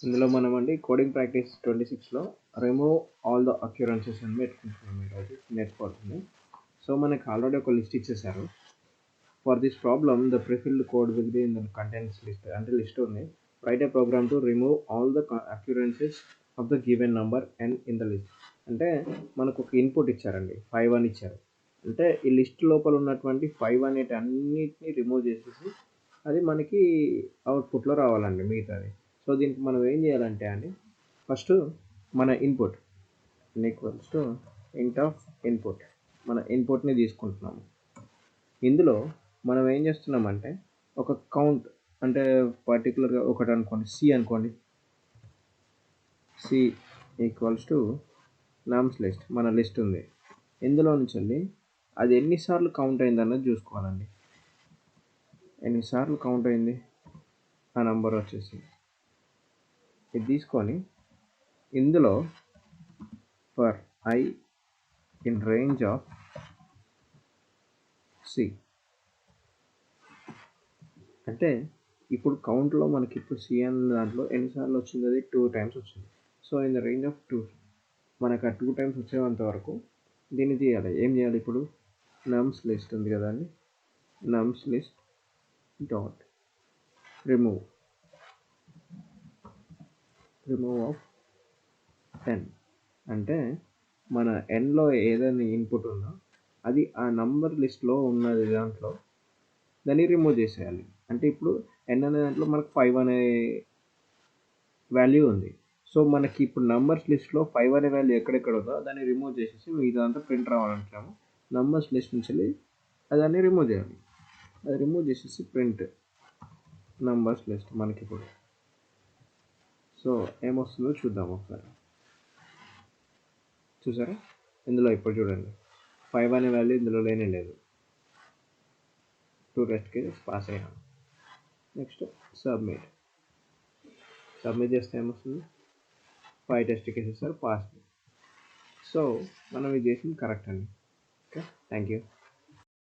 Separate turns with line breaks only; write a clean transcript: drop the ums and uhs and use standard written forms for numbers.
ఇందులో మనం అండి కోడింగ్ ప్రాక్టీస్ 26లో రిమూవ్ ఆల్ ద అక్యూరెన్సెస్ అని పెట్టుకుంటున్నాం ఈరోజు నేర్చుకోవాల్సింది. సో మనకి ఆల్రెడీ ఒక లిస్ట్ ఇచ్చేసారు. For this problem the prefilled code will be in the contents list అంటే లిస్ట్ ఉంది. Write a program to remove all the occurrences of the given number and in the list. అంటే మనకు ఒక input ఇచ్చారండి, 5 అని ఇచ్చారు. అంటే ఈ లిస్ట్ లోపల ఉన్నటువంటి 5 అనేటి అన్నిటిని రిమూవ్ చేసేసి అది మనకి అవుట్పుట్లో రావాలండి మిగతాది. సో దీనికి మనం ఏం చేయాలంటే అండి, ఫస్ట్ మన ఇన్పుట్ ఈక్వల్స్ టు ఇంట్ ఆఫ్ ఇన్పుట్, మన ఇన్పుట్ని తీసుకుంటున్నాము. ఇందులో మనం ఏం చేస్తున్నామంటే ఒక కౌంట్ అంటే పర్టికులర్గా ఒకటి అనుకోండి, సి అనుకోండి, C equals to nums list, మన లిస్ట్ ఉంది. ఇందులో నుంచి వెళ్ళి అది ఎన్నిసార్లు కౌంట్ అయింది అన్నది చూసుకోవాలండి. ఎన్నిసార్లు కౌంట్ అయింది ఆ నంబర్ వచ్చేసి ఇది తీసుకొని ఇందులో for I in range of C అంటే ఇప్పుడు కౌంట్లో మనకి ఇప్పుడు సి అన్న దాంట్లో ఎన్నిసార్లు వచ్చింది, అది 2 times వచ్చింది. So in the range of 2 మనకు ఆ 2 times వచ్చేంత వరకు దీన్ని చేయాలి. ఏం చేయాలి ఇప్పుడు, నమ్స్ లిస్ట్ ఉంది కదండి, నమ్స్ list dot remove of n అంటే మన nలో ఏదైనా ఇన్పుట్ ఉందో అది ఆ నంబర్ లిస్ట్లో ఉన్నది దాంట్లో దాన్ని రిమూవ్ చేసేయాలి. అంటే ఇప్పుడు n అనే దాంట్లో మనకు 5 అనే వాల్యూ ఉంది. సో మనకి ఇప్పుడు నంబర్స్ లిస్ట్లో 5 అనే వాల్యూ ఎక్కడెక్కడ ఉందో దాన్ని రిమూవ్ చేసేసి మిగతాదంతా ప్రింట్ రావాలంటున్నాము. నంబర్స్ లిస్ట్ నుంచి దాన్ని రిమూవ్ చేయాలి. అది రిమూవ్ చేసేసి ప్రింట్ నంబర్స్ లిస్ట్ మనకి ఇప్పుడు. సో ఏమొస్తుందో చూద్దాం ఒకసారి. చూసారా, ఇందులో ఇప్పుడు చూడండి 5 అనే వాల్యూ ఇందులో లేనే లేదు. 2 టెస్ట్ కేసెస్ పాస్ అయ్యాను. నెక్స్ట్ సబ్మిట్ చేస్తే ఏమొస్తుంది, 5 test cases are pass. So మనం ఇది చేసింది కరెక్ట్ అండి. Okay, thank you.